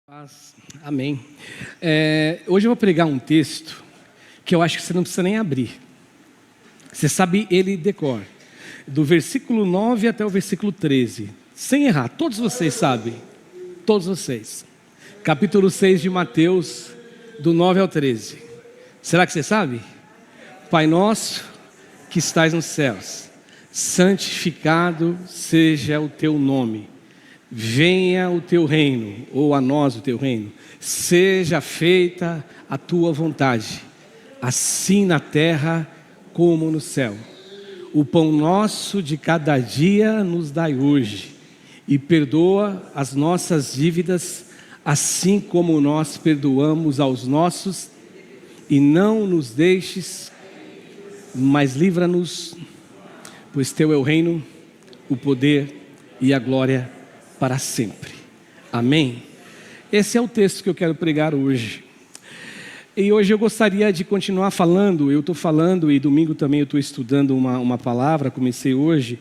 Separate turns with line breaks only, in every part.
Paz. Amém. Hoje eu vou pregar um texto que eu acho que você não precisa nem abrir. Você sabe ele de cor. Do versículo 9 até o versículo 13. Sem errar, todos vocês sabem. Todos vocês. Capítulo 6 de Mateus, do 9 ao 13. Será que você sabe? Pai nosso que estais nos céus, santificado seja o teu nome. Venha o teu reino, ou a nós o teu reino. Seja feita a tua vontade, assim na terra como no céu. O pão nosso de cada dia nos dai hoje. E perdoa as nossas dívidas, assim como nós perdoamos aos nossos. E não nos deixes, mas livra-nos, pois teu é o reino, o poder e a glória para sempre. Amém? Esse é o texto que eu quero pregar hoje. E hoje eu gostaria de continuar falando. Eu estou falando e domingo também eu estou estudando uma palavra, comecei hoje,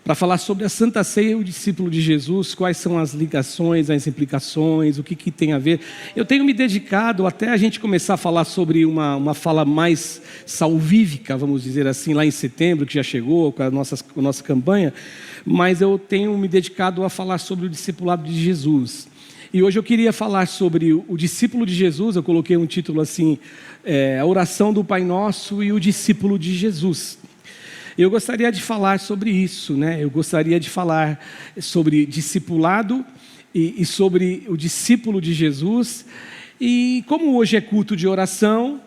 para falar sobre a Santa Ceia e o discípulo de Jesus, quais são as ligações, as implicações, o que tem a ver. Eu tenho me dedicado até a gente começar a falar sobre uma fala mais salvífica, vamos dizer assim, lá em setembro, que já chegou com a nossa campanha, mas eu tenho me dedicado a falar sobre o discipulado de Jesus. E hoje eu queria falar sobre o discípulo de Jesus. Eu coloquei um título assim, a oração do Pai Nosso e o discípulo de Jesus. Eu gostaria de falar sobre isso, né? Eu gostaria de falar sobre discipulado e sobre o discípulo de Jesus. E como hoje é culto de oração,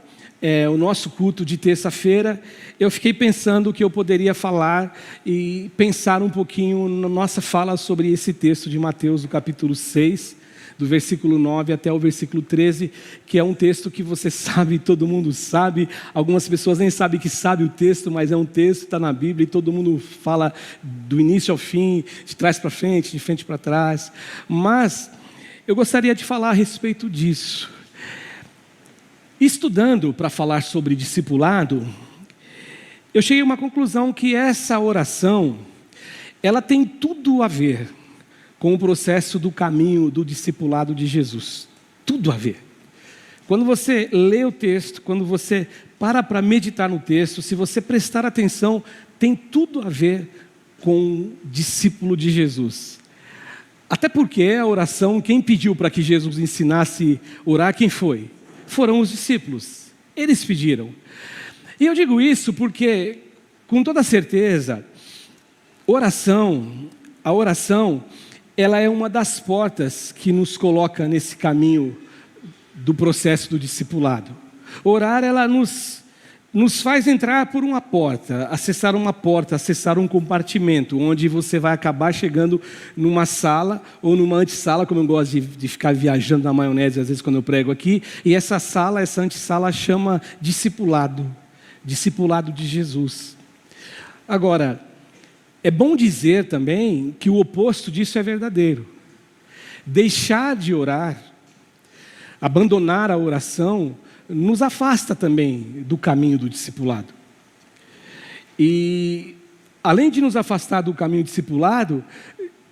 o nosso culto de terça-feira, eu fiquei pensando que eu poderia falar e pensar um pouquinho na nossa fala sobre esse texto de Mateus, do capítulo 6, do versículo 9 até o versículo 13, que é um texto que você sabe, todo mundo sabe. Algumas pessoas nem sabem que sabe o texto, mas é um texto, está na Bíblia e todo mundo fala do início ao fim, de trás para frente, de frente para trás. Mas eu gostaria de falar a respeito disso. Estudando para falar sobre discipulado, eu cheguei a uma conclusão que essa oração, ela tem tudo a ver com o processo do caminho do discipulado de Jesus. Tudo a ver. Quando você lê o texto, quando você para meditar no texto, se você prestar atenção, tem tudo a ver com o discípulo de Jesus. Até porque a oração, quem pediu para que Jesus ensinasse a orar, quem foi? Foram os discípulos. Eles pediram. E eu digo isso porque, com toda certeza, a oração, ela é uma das portas que nos coloca nesse caminho do processo do discipulado. Orar, ela nos faz entrar por uma porta, acessar um compartimento, onde você vai acabar chegando numa sala ou numa antessala, como eu gosto de ficar viajando na maionese, às vezes quando eu prego aqui, e essa antessala chama discipulado de Jesus. Agora, é bom dizer também que o oposto disso é verdadeiro. Deixar de orar, abandonar a oração, nos afasta também do caminho do discipulado. E, além de nos afastar do caminho do discipulado,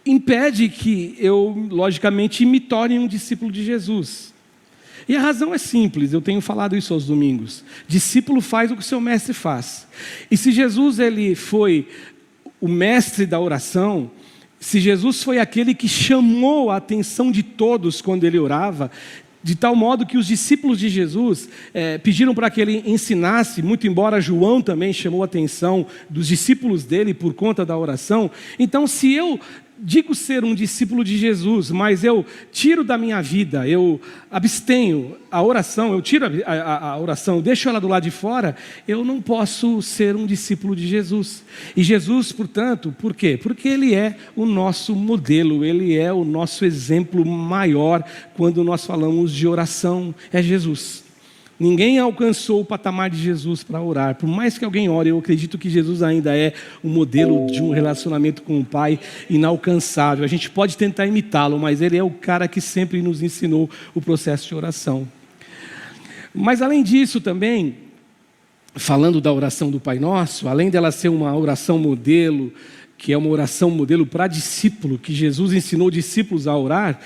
impede que eu, logicamente, me torne um discípulo de Jesus. E a razão é simples, eu tenho falado isso aos domingos. Discípulo faz o que o seu mestre faz. E se Jesus ele foi o mestre da oração, se Jesus foi aquele que chamou a atenção de todos quando ele orava, de tal modo que os discípulos de Jesus pediram para que ele ensinasse, muito embora João também chamou a atenção dos discípulos dele por conta da oração. Então, se eu digo ser um discípulo de Jesus, mas eu tiro da minha vida, eu abstenho a oração, eu tiro a oração, deixo ela do lado de fora, eu não posso ser um discípulo de Jesus. E Jesus, portanto, por quê? Porque Ele é o nosso modelo, Ele é o nosso exemplo maior quando nós falamos de oração, é Jesus. Ninguém alcançou o patamar de Jesus para orar. Por mais que alguém ore, eu acredito que Jesus ainda é um modelo de um relacionamento com o Pai inalcançável. A gente pode tentar imitá-lo, mas Ele é o cara que sempre nos ensinou o processo de oração. Mas além disso também, falando da oração do Pai Nosso, além dela ser uma oração modelo, que é uma oração modelo para discípulo, que Jesus ensinou discípulos a orar,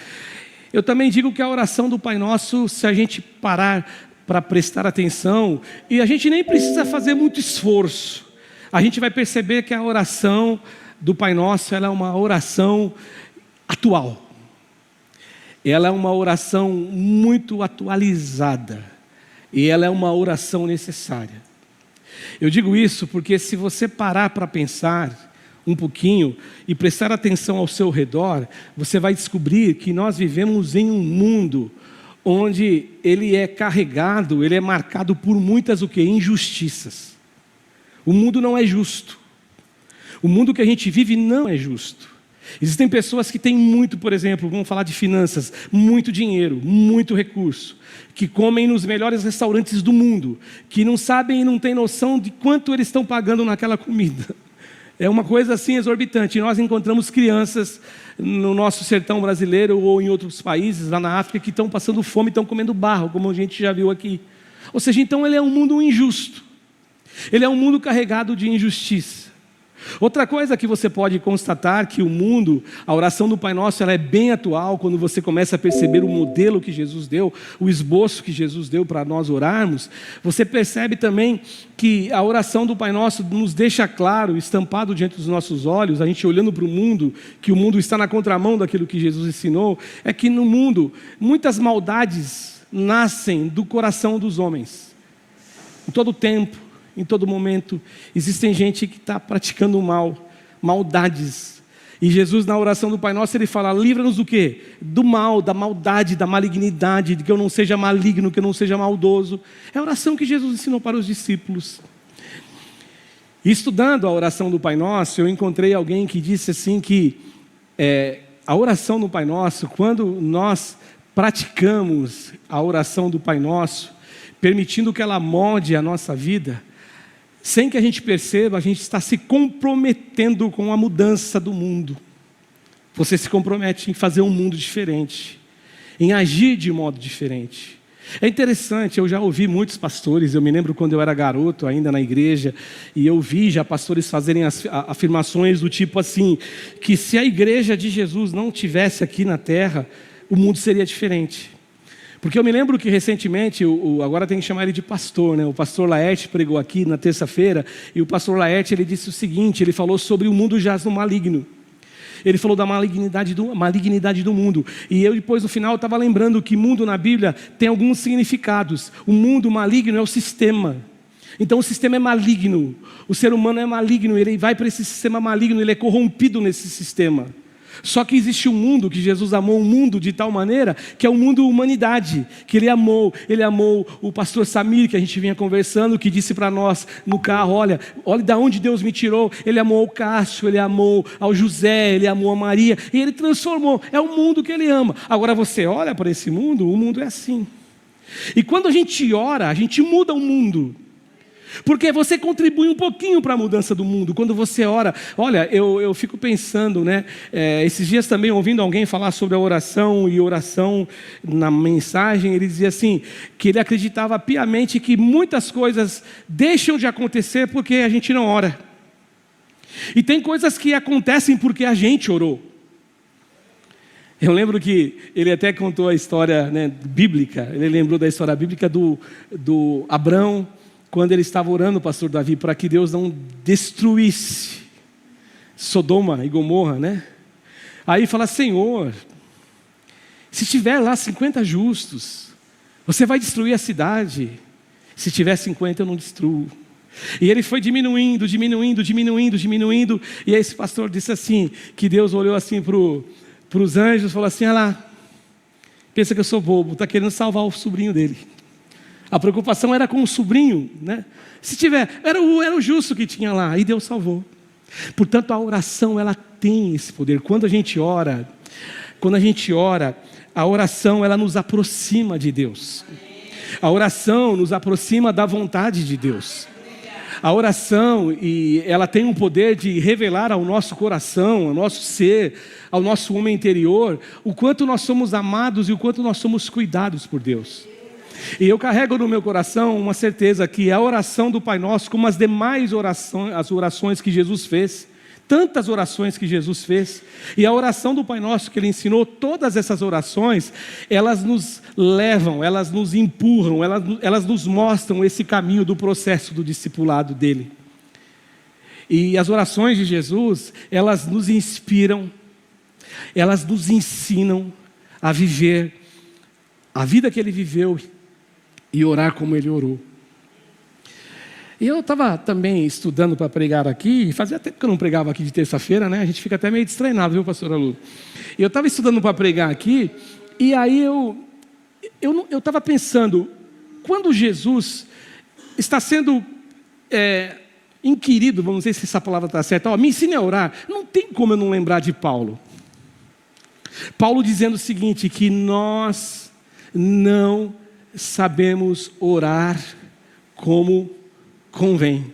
Eu também digo que a oração do Pai Nosso, se a gente parar para prestar atenção, e a gente nem precisa fazer muito esforço, a gente vai perceber que a oração do Pai Nosso, ela é uma oração atual. Ela é uma oração muito atualizada. E ela é uma oração necessária. Eu digo isso porque se você parar para pensar um pouquinho e prestar atenção ao seu redor, você vai descobrir que nós vivemos em um mundo onde ele é carregado, ele é marcado por muitas injustiças. O mundo não é justo. O mundo que a gente vive não é justo. Existem pessoas que têm muito, por exemplo, vamos falar de finanças, muito dinheiro, muito recurso, que comem nos melhores restaurantes do mundo, que não sabem e não têm noção de quanto eles estão pagando naquela comida. É uma coisa assim exorbitante. E nós encontramos crianças no nosso sertão brasileiro ou em outros países, lá na África, que estão passando fome, estão comendo barro, como a gente já viu aqui. Ou seja, então ele é um mundo injusto. Ele é um mundo carregado de injustiça. Outra coisa que você pode constatar que o mundo, a oração do Pai Nosso, ela é bem atual quando você começa a perceber o modelo que Jesus deu, o esboço que Jesus deu para nós orarmos. Você percebe também que a oração do Pai Nosso nos deixa claro, estampado diante dos nossos olhos, a gente olhando para o mundo, que o mundo está na contramão daquilo que Jesus ensinou, é que no mundo muitas maldades nascem do coração dos homens. Em todo tempo, em todo momento, existem gente que está praticando mal, maldades. E Jesus, na oração do Pai Nosso, ele fala: livra-nos do quê? Do mal, da maldade, da malignidade, de que eu não seja maligno, que eu não seja maldoso. É a oração que Jesus ensinou para os discípulos. E estudando a oração do Pai Nosso, eu encontrei alguém que disse assim que a oração do Pai Nosso, quando nós praticamos a oração do Pai Nosso, permitindo que ela molde a nossa vida, sem que a gente perceba, a gente está se comprometendo com a mudança do mundo. Você se compromete em fazer um mundo diferente, em agir de modo diferente. É interessante, eu já ouvi muitos pastores, eu me lembro quando eu era garoto ainda na igreja, e eu vi já pastores fazerem afirmações do tipo assim, que se a igreja de Jesus não tivesse aqui na terra, o mundo seria diferente. Porque eu me lembro que recentemente, agora tem que chamar ele de pastor, né? O pastor Laerte pregou aqui na terça-feira, e o pastor Laerte, ele disse o seguinte, ele falou sobre o mundo jaz no maligno. Ele falou da malignidade do mundo. E eu depois no final estava lembrando que mundo na Bíblia tem alguns significados. O mundo maligno é o sistema. Então o sistema é maligno. O ser humano é maligno, ele vai para esse sistema maligno, ele é corrompido nesse sistema. Só que existe um mundo, que Jesus amou um mundo de tal maneira, que é o mundo humanidade, que Ele amou o pastor Samir, que a gente vinha conversando, que disse para nós no carro, olha de onde Deus me tirou. Ele amou o Cássio, Ele amou ao José, Ele amou a Maria, e Ele transformou, é o mundo que Ele ama. Agora você olha para esse mundo, o mundo é assim. E quando a gente ora, a gente muda o mundo. Porque você contribui um pouquinho para a mudança do mundo. Quando você ora, olha, eu fico pensando, né? Esses dias também ouvindo alguém falar sobre a oração, e oração na mensagem, ele dizia assim, que ele acreditava piamente que muitas coisas deixam de acontecer porque a gente não ora. E tem coisas que acontecem porque a gente orou. Eu lembro que ele até contou a história, né, bíblica, ele lembrou da história bíblica do Abrão, quando ele estava orando, pastor Davi, para que Deus não destruísse Sodoma e Gomorra, né? Aí fala, Senhor, se tiver lá 50 justos, você vai destruir a cidade. Se tiver 50, eu não destruo. E ele foi diminuindo, e aí esse pastor disse assim, que Deus olhou assim para os anjos e falou assim, olha lá, pensa que eu sou bobo, está querendo salvar o sobrinho dele. A preocupação era com o sobrinho, né? Se tiver, era o justo que tinha lá, e Deus salvou. Portanto, a oração, ela tem esse poder. Quando a gente ora, a oração, ela nos aproxima de Deus. A oração nos aproxima da vontade de Deus. A oração, ela tem um poder de revelar ao nosso coração, ao nosso ser, ao nosso homem interior, o quanto nós somos amados e o quanto nós somos cuidados por Deus. E eu carrego no meu coração uma certeza que a oração do Pai Nosso, como as demais orações, as orações que Jesus fez, Tantas orações que Jesus fez, e a oração do Pai Nosso que Ele ensinou, todas essas orações, elas nos levam, elas nos empurram, elas nos mostram esse caminho do processo do discipulado dEle. E as orações de Jesus, elas nos inspiram, elas nos ensinam a viver a vida que Ele viveu e orar como Ele orou. E eu estava também estudando para pregar aqui, fazia tempo que eu não pregava aqui de terça-feira, né? A gente fica até meio destreinado, viu, pastora Lu? E eu estava estudando para pregar aqui, e aí eu estava pensando, quando Jesus está sendo inquirido, vamos ver se essa palavra está certa, me ensine a orar, não tem como eu não lembrar de Paulo. Paulo dizendo o seguinte, que nós não sabemos orar como convém.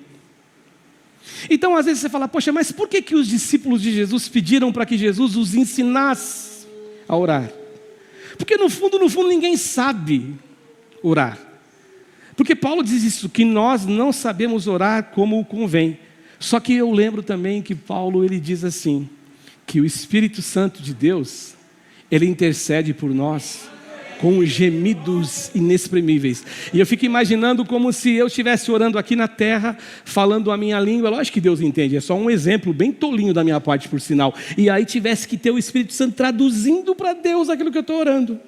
Então às vezes você fala, poxa, mas por que os discípulos de Jesus pediram para que Jesus os ensinasse a orar? Porque no fundo ninguém sabe orar. Porque Paulo diz isso, que nós não sabemos orar como convém. Só que eu lembro também que Paulo, ele diz assim, que o Espírito Santo de Deus, ele intercede por nós com gemidos inexprimíveis. E eu fico imaginando como se eu estivesse orando aqui na terra, falando a minha língua. Lógico que Deus entende, é só um exemplo bem tolinho da minha parte, por sinal. E aí tivesse que ter o Espírito Santo traduzindo para Deus aquilo que eu estou orando.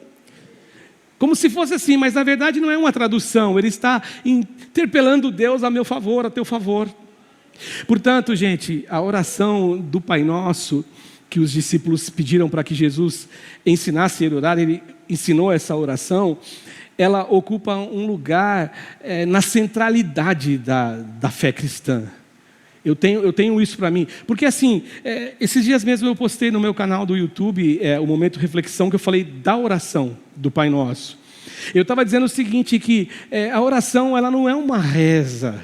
Como se fosse assim, mas na verdade não é uma tradução. Ele está interpelando Deus a meu favor, a teu favor. Portanto, gente, a oração do Pai Nosso, que os discípulos pediram para que Jesus ensinasse a orar, Ele ensinou essa oração, ela ocupa um lugar na centralidade da fé cristã. Eu tenho isso para mim, porque assim, esses dias mesmo eu postei no meu canal do YouTube, o Momento Reflexão, que eu falei da oração do Pai Nosso. Eu estava dizendo o seguinte, que a oração, ela não é uma reza.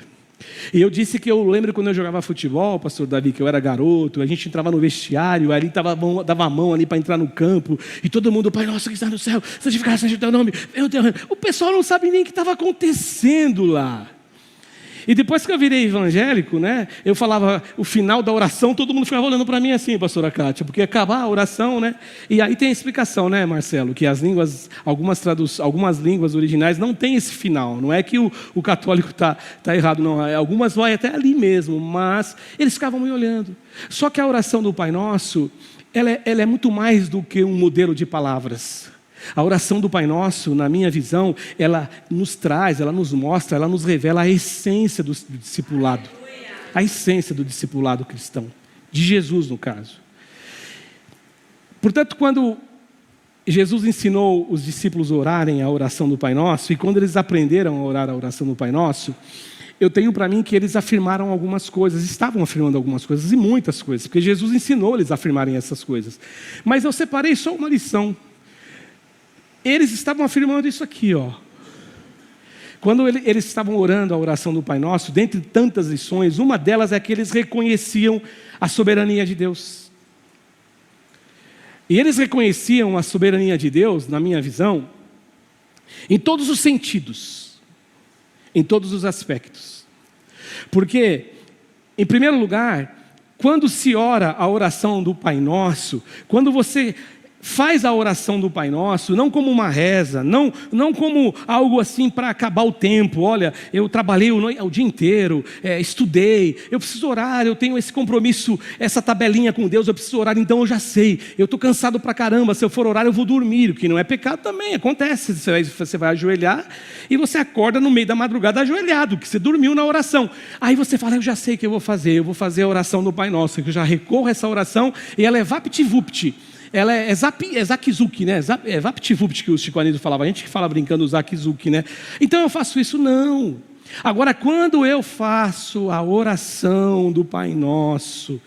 E eu disse que eu lembro quando eu jogava futebol, pastor Davi, que eu era garoto, a gente entrava no vestiário, ali dava a mão ali para entrar no campo, e todo mundo, Pai Nosso que está no céu, santificado seja o teu nome. O pessoal não sabe nem o que estava acontecendo lá. E depois que eu virei evangélico, né, eu falava o final da oração, todo mundo ficava olhando para mim assim, pastora Kátia, porque acabar a oração, né? E aí tem a explicação, né, Marcelo, que as línguas, algumas línguas originais não tem esse final. Não é que o católico tá errado, não. Algumas vai até ali mesmo, mas eles ficavam me olhando. Só que a oração do Pai Nosso, ela é muito mais do que um modelo de palavras. A oração do Pai Nosso, na minha visão, ela nos traz, ela nos mostra, ela nos revela a essência do discipulado. A essência do discipulado cristão. De Jesus, no caso. Portanto, quando Jesus ensinou os discípulos a orarem a oração do Pai Nosso, e quando eles aprenderam a orar a oração do Pai Nosso, eu tenho para mim que eles afirmaram algumas coisas, estavam afirmando algumas coisas, e muitas coisas, porque Jesus ensinou eles a afirmarem essas coisas. Mas eu separei só uma lição. Eles estavam afirmando isso aqui, ó. Quando eles estavam orando a oração do Pai Nosso, dentre tantas lições, uma delas é que eles reconheciam a soberania de Deus. E eles reconheciam a soberania de Deus, na minha visão, em todos os sentidos, em todos os aspectos. Porque, em primeiro lugar, quando se ora a oração do Pai Nosso, quando você faz a oração do Pai Nosso, não como uma reza, não como algo assim para acabar o tempo. Olha, eu trabalhei o dia inteiro, estudei, eu preciso orar, eu tenho esse compromisso, essa tabelinha com Deus, eu preciso orar, então eu já sei, eu estou cansado pra caramba, se eu for orar eu vou dormir, o que não é pecado também, acontece, você vai ajoelhar e você acorda no meio da madrugada ajoelhado, que você dormiu na oração. Aí você fala, eu já sei o que eu vou fazer a oração do Pai Nosso, que eu já recorro a essa oração e ela é vapt-vupt. Ela é zakizuki, né? É vapt-vupt que o Chico Anísio falava. A gente que fala brincando zakizuki, né? Então eu faço isso? Não. Agora, quando eu faço a oração do Pai Nosso,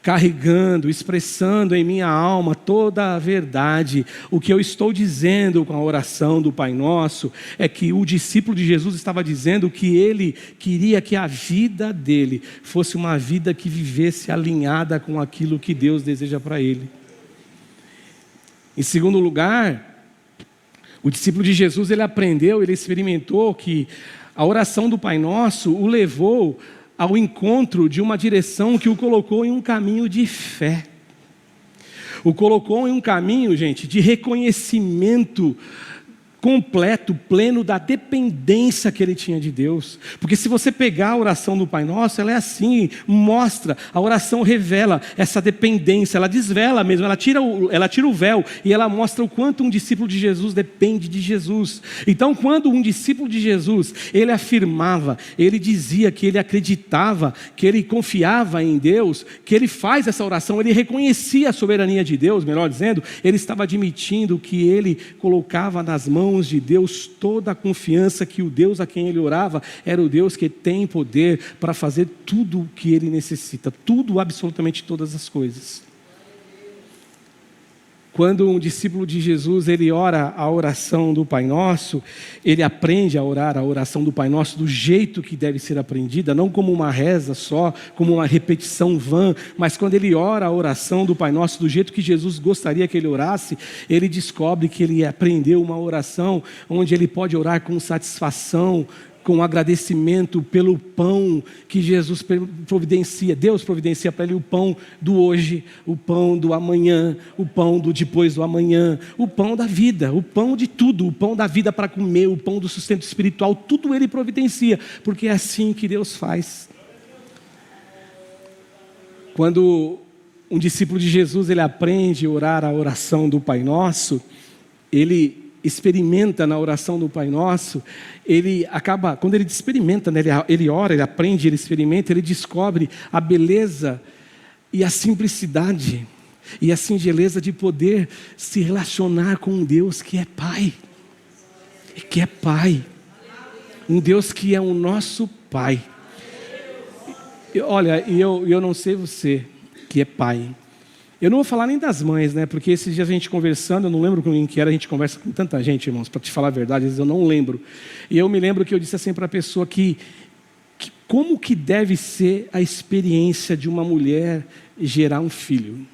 carregando, expressando em minha alma toda a verdade, o que eu estou dizendo com a oração do Pai Nosso é que o discípulo de Jesus estava dizendo que ele queria que a vida dele fosse uma vida que vivesse alinhada com aquilo que Deus deseja para ele. Em segundo lugar, o discípulo de Jesus, ele aprendeu, ele experimentou que a oração do Pai Nosso o levou ao encontro de uma direção que o colocou em um caminho de fé. O colocou em um caminho, gente, de reconhecimento completo, pleno da dependência que ele tinha de Deus. Porque se você pegar a oração do Pai Nosso, ela é assim, mostra, a oração revela essa dependência, ela desvela mesmo, ela tira o véu e ela mostra o quanto um discípulo de Jesus depende de Jesus. Então, quando um discípulo de Jesus, ele afirmava, ele dizia que ele acreditava, que ele confiava em Deus, que ele faz essa oração, ele reconhecia a soberania de Deus, melhor dizendo, ele estava admitindo que ele colocava nas mãos de Deus toda a confiança que o Deus a quem ele orava era o Deus que tem poder para fazer tudo o que ele necessita, tudo, absolutamente todas as coisas. Quando um discípulo de Jesus, ele ora a oração do Pai Nosso, ele aprende a orar a oração do Pai Nosso do jeito que deve ser aprendida, não como uma reza só, como uma repetição vã, mas quando ele ora a oração do Pai Nosso do jeito que Jesus gostaria que ele orasse, ele descobre que ele aprendeu uma oração onde ele pode orar com satisfação, com agradecimento pelo pão que Jesus providencia. Deus providencia para ele o pão do hoje, o pão do amanhã, o pão do depois do amanhã, o pão da vida, o pão de tudo, o pão da vida para comer, o pão do sustento espiritual, tudo ele providencia, porque é assim que Deus faz. Quando um discípulo de Jesus, ele aprende a orar a oração do Pai Nosso, ele experimenta na oração do Pai Nosso, ele acaba, quando ele experimenta, né, ele ora, ele aprende, ele experimenta, ele descobre a beleza e a simplicidade e a singeleza de poder se relacionar com um Deus que é Pai, um Deus que é o nosso Pai. Olha, eu não sei você que é pai. Eu não vou falar nem das mães, né? Porque esses dias a gente conversando, eu não lembro com quem que era, a gente conversa com tanta gente, irmãos, para te falar a verdade, às vezes eu não lembro. E eu me lembro que eu disse assim para a pessoa que como que deve ser a experiência de uma mulher gerar um filho.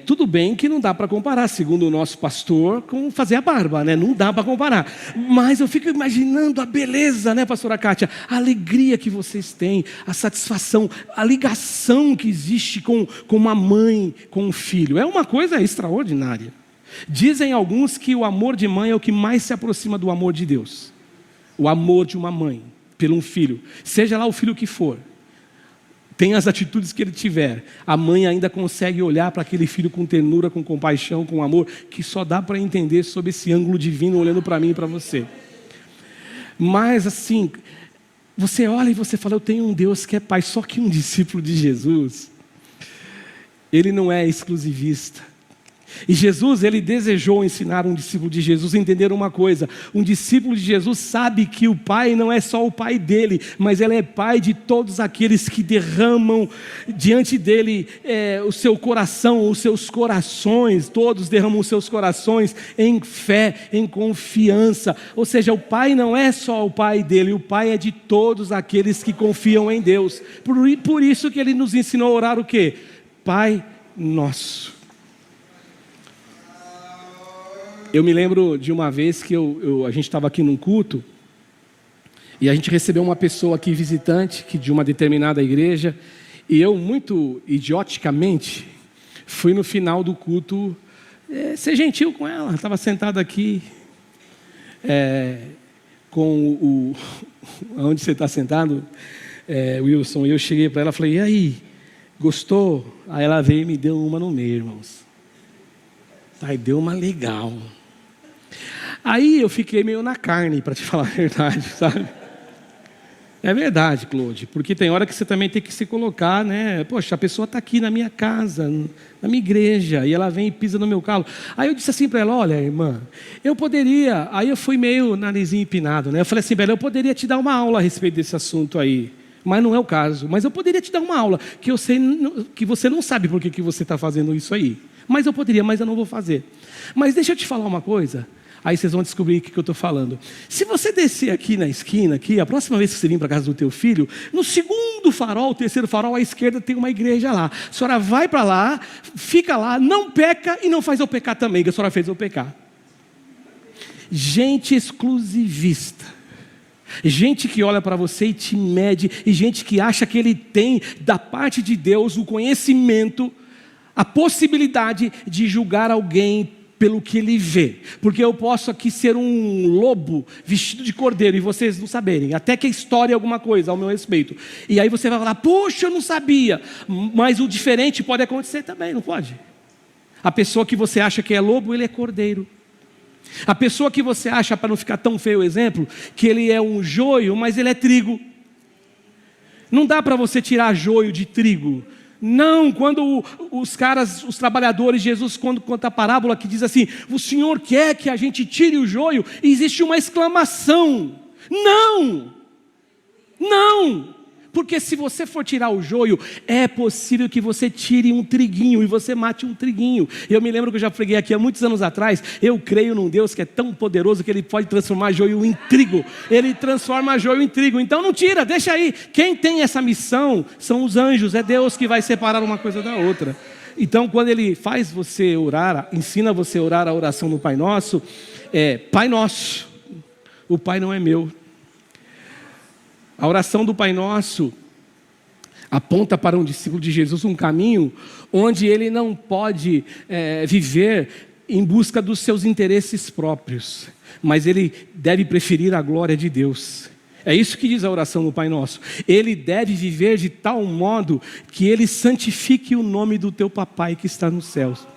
Tudo bem que não dá para comparar, segundo o nosso pastor, com fazer a barba, né? Não dá para comparar. Mas eu fico imaginando a beleza, né, pastora Kátia? A alegria que vocês têm, a satisfação, a ligação que existe com uma mãe, com um filho. É uma coisa extraordinária. Dizem alguns que o amor de mãe é o que mais se aproxima do amor de Deus. O amor de uma mãe pelo um filho, seja lá o filho que for. Tem as atitudes que ele tiver, a mãe ainda consegue olhar para aquele filho com ternura, com compaixão, com amor, que só dá para entender sob esse ângulo divino, olhando para mim e para você. Mas assim, você olha e você fala, eu tenho um Deus que é Pai, só que um discípulo de Jesus, ele não é exclusivista. E Jesus, ele desejou ensinar um discípulo de Jesus a entender uma coisa. Um discípulo de Jesus sabe que o Pai não é só o Pai dele, mas ele é Pai de todos aqueles que derramam diante dele o seu coração, os seus corações. Todos derramam os seus corações em fé, em confiança. Ou seja, o Pai não é só o Pai dele, o Pai é de todos aqueles que confiam em Deus. Por isso que ele nos ensinou a orar o quê? Pai Nosso. Eu me lembro de uma vez que a gente estava aqui num culto e a gente recebeu uma pessoa aqui visitante de uma determinada igreja e eu, muito idioticamente, fui no final do culto ser gentil com ela. Estava sentado aqui com onde você está sentado, Wilson, e eu cheguei para ela e falei, e aí, gostou? Aí ela veio e me deu uma no meio, irmãos. Aí deu uma legal. Aí eu fiquei meio na carne, para te falar a verdade, sabe? É verdade, Claude, porque tem hora que você também tem que se colocar, né? Poxa, a pessoa está aqui na minha casa, na minha igreja, e ela vem e pisa no meu calo. Aí eu disse assim para ela, olha, irmã, eu poderia... Aí eu fui meio narizinho empinado, né? Eu falei assim, Bela, eu poderia te dar uma aula a respeito desse assunto aí, mas não é o caso. Mas eu poderia te dar uma aula, que eu sei que você não sabe por que você está fazendo isso aí. Mas eu poderia, mas eu não vou fazer. Mas deixa eu te falar uma coisa. Aí vocês vão descobrir o que eu estou falando. Se você descer aqui na esquina, aqui, a próxima vez que você vir para a casa do teu filho, no segundo farol, terceiro farol, à esquerda tem uma igreja lá. A senhora vai para lá, fica lá, não peca e não faz eu pecar também, que a senhora fez eu pecar. Gente exclusivista. Gente que olha para você e te mede, e gente que acha que ele tem da parte de Deus o conhecimento, a possibilidade de julgar alguém pelo que ele vê. Porque eu posso aqui ser um lobo vestido de cordeiro e vocês não saberem, até que a história é alguma coisa ao meu respeito. E aí você vai falar, puxa, eu não sabia. Mas o diferente pode acontecer também, não pode? A pessoa que você acha que é lobo, ele é cordeiro. A pessoa que você acha, para não ficar tão feio o exemplo, que ele é um joio, mas ele é trigo. Não dá para você tirar joio de trigo. Não, quando os trabalhadores, Jesus, quando conta a parábola que diz assim, o Senhor quer que a gente tire o joio, e existe uma exclamação, não, não, porque se você for tirar o joio, é possível que você tire um triguinho, e você mate um triguinho. Eu me lembro que eu já preguei aqui há muitos anos atrás, eu creio num Deus que é tão poderoso, que Ele pode transformar joio em trigo, Ele transforma joio em trigo, então não tira, deixa aí. Quem tem essa missão são os anjos, é Deus que vai separar uma coisa da outra. Então quando Ele faz você orar, ensina você a orar a oração do Pai Nosso, Pai Nosso, o Pai não é meu. A oração do Pai Nosso aponta para um discípulo de Jesus um caminho onde ele não pode viver em busca dos seus interesses próprios, mas ele deve preferir a glória de Deus. É isso que diz a oração do Pai Nosso. Ele deve viver de tal modo que ele santifique o nome do teu papai que está nos céus.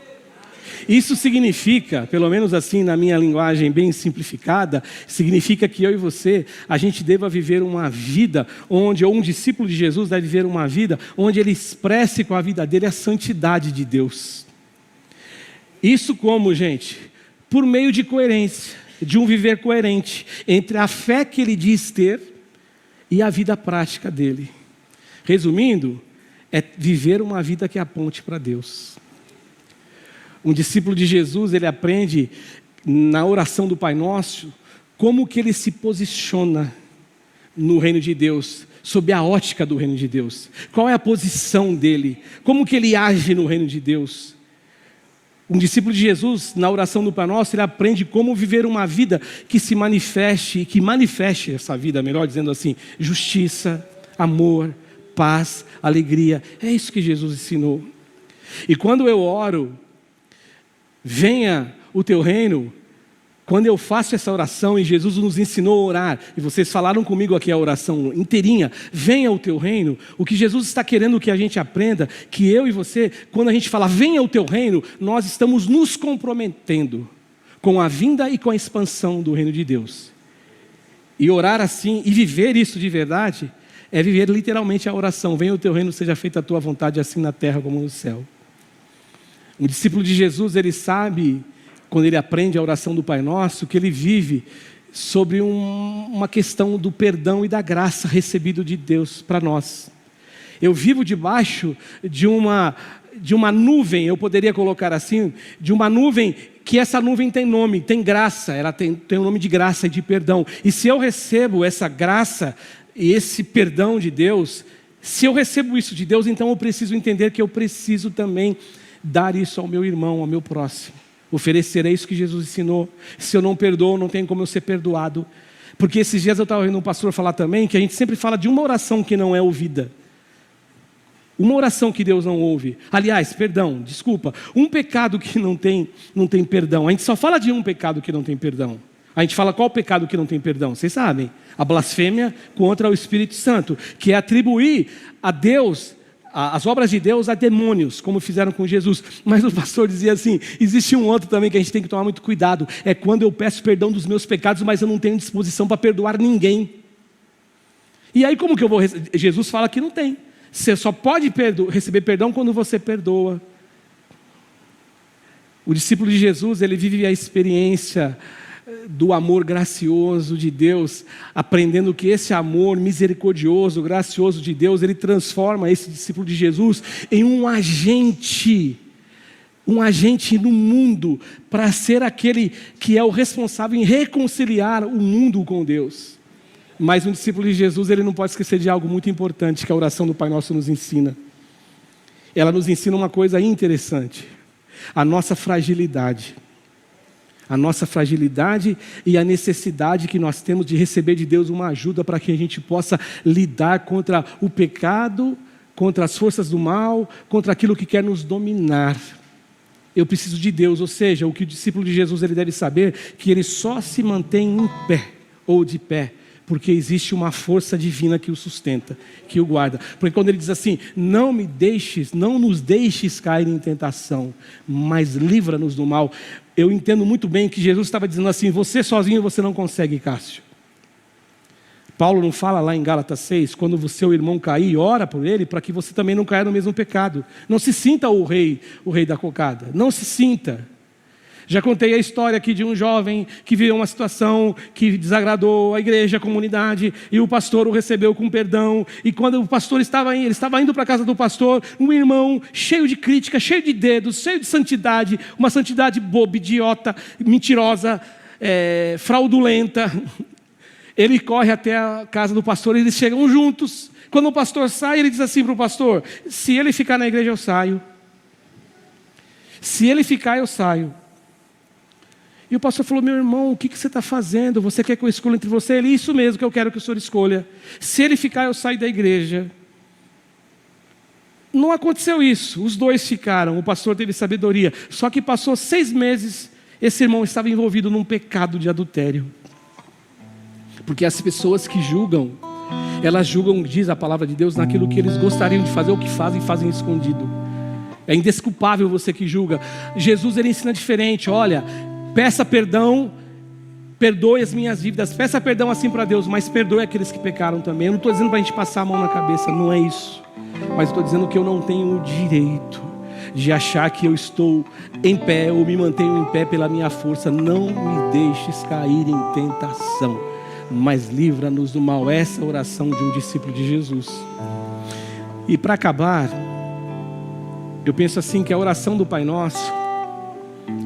Isso significa, pelo menos assim na minha linguagem bem simplificada, significa que eu e você, a gente deva viver uma vida onde, ou um discípulo de Jesus deve viver uma vida onde ele expresse com a vida dele a santidade de Deus. Isso como, gente? Por meio de coerência, de um viver coerente entre a fé que ele diz ter e a vida prática dele. Resumindo, é viver uma vida que aponte para Deus. Um discípulo de Jesus, ele aprende na oração do Pai Nosso, como que ele se posiciona no reino de Deus, sob a ótica do reino de Deus. Qual é a posição dele? Como que ele age no reino de Deus? Um discípulo de Jesus, na oração do Pai Nosso, ele aprende como viver uma vida que se manifeste, e que manifeste essa vida, melhor dizendo assim, justiça, amor, paz, alegria. É isso que Jesus ensinou. E quando eu oro, venha o teu reino, quando eu faço essa oração, e Jesus nos ensinou a orar, e vocês falaram comigo aqui a oração inteirinha, venha o teu reino, o que Jesus está querendo que a gente aprenda, que eu e você, quando a gente fala venha o teu reino, nós estamos nos comprometendo com a vinda e com a expansão do reino de Deus. E orar assim, e viver isso de verdade, é viver literalmente a oração, venha o teu reino, seja feita a tua vontade, assim na terra como no céu. Um discípulo de Jesus, ele sabe, quando ele aprende a oração do Pai Nosso, que ele vive sobre uma questão do perdão e da graça recebido de Deus para nós. Eu vivo debaixo de uma nuvem, eu poderia colocar assim, de uma nuvem, que essa nuvem tem nome, tem graça, ela tem um nome de graça e de perdão. E se eu recebo essa graça e esse perdão de Deus, se eu recebo isso de Deus, então eu preciso entender que eu preciso também dar isso ao meu irmão, ao meu próximo. Oferecer, é isso que Jesus ensinou. Se eu não perdoo, não tem como eu ser perdoado. Porque esses dias eu estava ouvindo um pastor falar também, que a gente sempre fala de uma oração que não é ouvida. Uma oração que Deus não ouve. Aliás, perdão, desculpa. Um pecado que não tem perdão. A gente só fala de um pecado que não tem perdão. A gente fala qual pecado que não tem perdão? Vocês sabem. A blasfêmia contra o Espírito Santo. Que é atribuir a Deus as obras de Deus a demônios, como fizeram com Jesus. Mas o pastor dizia assim, existe um outro também que a gente tem que tomar muito cuidado, é quando eu peço perdão dos meus pecados, mas eu não tenho disposição para perdoar ninguém. E aí como que eu vou... Jesus fala que não tem. Você só pode receber perdão quando você perdoa. O discípulo de Jesus, ele vive a experiência do amor gracioso de Deus, aprendendo que esse amor misericordioso, gracioso de Deus, ele transforma esse discípulo de Jesus em um agente no mundo, para ser aquele que é o responsável em reconciliar o mundo com Deus. Mas um discípulo de Jesus, ele não pode esquecer de algo muito importante, que a oração do Pai Nosso nos ensina. Ela nos ensina uma coisa interessante, a nossa fragilidade. A nossa fragilidade e a necessidade que nós temos de receber de Deus uma ajuda para que a gente possa lidar contra o pecado, contra as forças do mal, contra aquilo que quer nos dominar. Eu preciso de Deus, ou seja, o que o discípulo de Jesus ele deve saber, que ele só se mantém em pé ou de pé, porque existe uma força divina que o sustenta, que o guarda. Porque quando ele diz assim, não nos deixes cair em tentação, mas livra-nos do mal. Eu entendo muito bem que Jesus estava dizendo assim, você sozinho você não consegue, Cássio. Paulo não fala lá em Gálatas 6, quando o seu irmão cair, ora por ele, para que você também não caia no mesmo pecado. Não se sinta o rei da cocada, não se sinta. Já contei a história aqui de um jovem que viveu uma situação que desagradou a igreja, a comunidade, e o pastor o recebeu com perdão. E quando o pastor estava indo para a casa do pastor, um irmão cheio de crítica, cheio de dedos, cheio de santidade, uma santidade boba, idiota, mentirosa, fraudulenta. Ele corre até a casa do pastor e eles chegam juntos. Quando o pastor sai, ele diz assim para o pastor, se ele ficar na igreja eu saio. Se ele ficar eu saio. E o pastor falou, meu irmão, o que você está fazendo? Você quer que eu escolha entre você? Ele, isso mesmo que eu quero que o senhor escolha. Se ele ficar, eu saio da igreja. Não aconteceu isso, os dois ficaram, o pastor teve sabedoria. Só que passou 6 meses, esse irmão estava envolvido num pecado de adultério. Porque as pessoas que julgam, elas julgam, diz a palavra de Deus, naquilo que eles gostariam de fazer, ou que fazem escondido. É indesculpável você que julga. Jesus ele ensina diferente, olha... Peça perdão, perdoe as minhas dívidas, peça perdão assim para Deus, mas perdoe aqueles que pecaram também. Eu não estou dizendo para a gente passar a mão na cabeça, não é isso. Mas estou dizendo que eu não tenho o direito de achar que eu estou em pé ou me mantenho em pé pela minha força. Não me deixes cair em tentação, mas livra-nos do mal. Essa é a oração de um discípulo de Jesus. E para acabar, eu penso assim que a oração do Pai Nosso,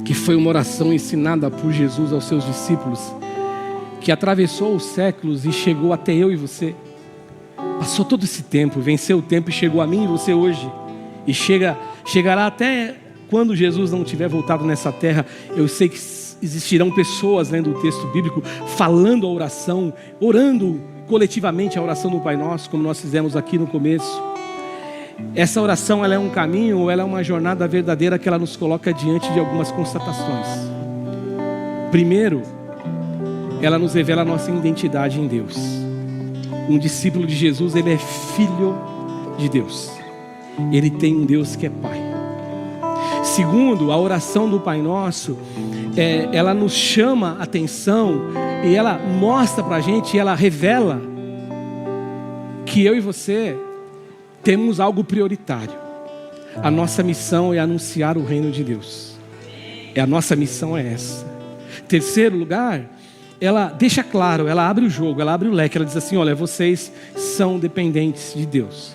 que foi uma oração ensinada por Jesus aos seus discípulos, que atravessou os séculos e chegou até eu e você, passou todo esse tempo, venceu o tempo e chegou a mim e você hoje, e chegará até quando Jesus não tiver voltado nessa terra. Eu sei que existirão pessoas lendo o texto bíblico, falando a oração, orando coletivamente a oração do Pai Nosso, como nós fizemos aqui no começo. Essa oração ela é um caminho ou ela é uma jornada verdadeira que ela nos coloca diante de algumas constatações. Primeiro, ela nos revela a nossa identidade em Deus. Um discípulo de Jesus, ele é filho de Deus. Ele tem um Deus que é Pai. Segundo, a oração do Pai Nosso, ela nos chama a atenção e ela mostra para a gente, ela revela que eu e você temos algo prioritário. A nossa missão é anunciar o reino de Deus. A nossa missão é essa. Terceiro lugar, ela deixa claro, ela abre o jogo, ela abre o leque, ela diz assim, olha, vocês são dependentes de Deus.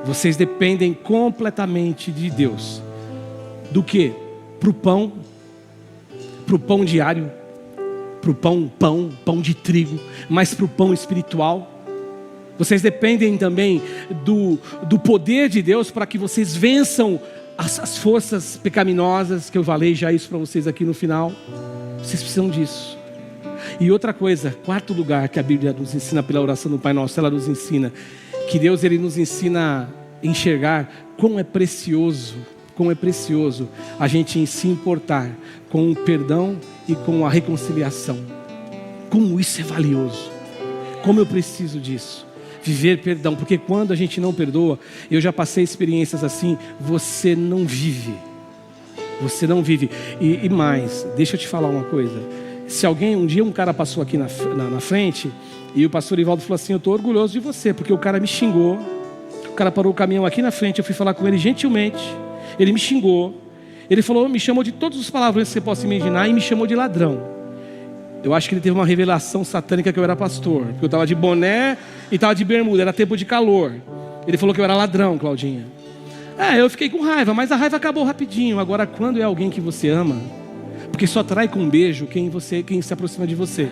Vocês dependem completamente de Deus. Do quê? Para o pão diário, para o pão de trigo, mas para o pão espiritual. Vocês dependem também do poder de Deus para que vocês vençam as forças pecaminosas, que eu falei já isso para vocês aqui no final. Vocês precisam disso. E outra coisa, quarto lugar que a Bíblia nos ensina pela oração do Pai Nosso, ela nos ensina que Deus ele nos ensina a enxergar quão é precioso a gente se importar com o perdão e com a reconciliação. Como isso é valioso. Como eu preciso disso. Viver perdão, porque quando a gente não perdoa, eu já passei experiências assim, você não vive. Você não vive. E mais, deixa eu te falar uma coisa. Se um dia um cara passou aqui na frente, e o pastor Ivaldo falou assim, eu estou orgulhoso de você, porque o cara me xingou. O cara parou o caminhão aqui na frente, eu fui falar com ele gentilmente. Ele me xingou. Ele falou, me chamou de todos os palavrões que você possa imaginar e me chamou de ladrão. Eu acho que ele teve uma revelação satânica que eu era pastor, porque eu estava de boné e estava de bermuda, era tempo de calor. Ele falou que eu era ladrão, Claudinha. Eu fiquei com raiva, mas a raiva acabou rapidinho. Agora, quando é alguém que você ama, porque só trai com um beijo quem se aproxima de você.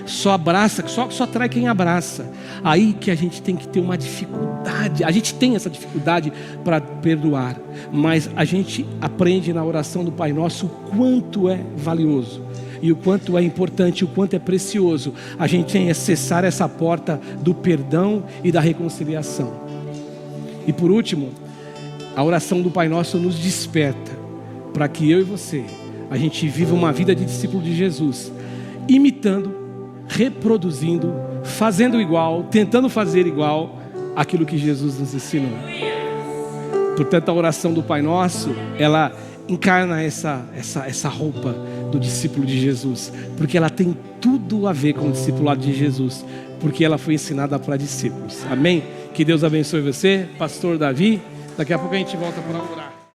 só abraça, só atrai quem abraça. Aí que a gente tem que ter uma dificuldade, a gente tem essa dificuldade para perdoar, mas a gente aprende na oração do Pai Nosso o quanto é valioso e o quanto é importante, o quanto é precioso a gente acessar essa porta do perdão e da reconciliação. E por último, a oração do Pai Nosso nos desperta para que eu e você, a gente viva uma vida de discípulo de Jesus, imitando, reproduzindo, fazendo igual, tentando fazer igual aquilo que Jesus nos ensinou. Portanto, a oração do Pai Nosso, ela encarna essa roupa do discípulo de Jesus, porque ela tem tudo a ver com o discipulado de Jesus, porque ela foi ensinada para discípulos. Amém? Que Deus abençoe você, pastor Davi. Daqui a pouco a gente volta para orar.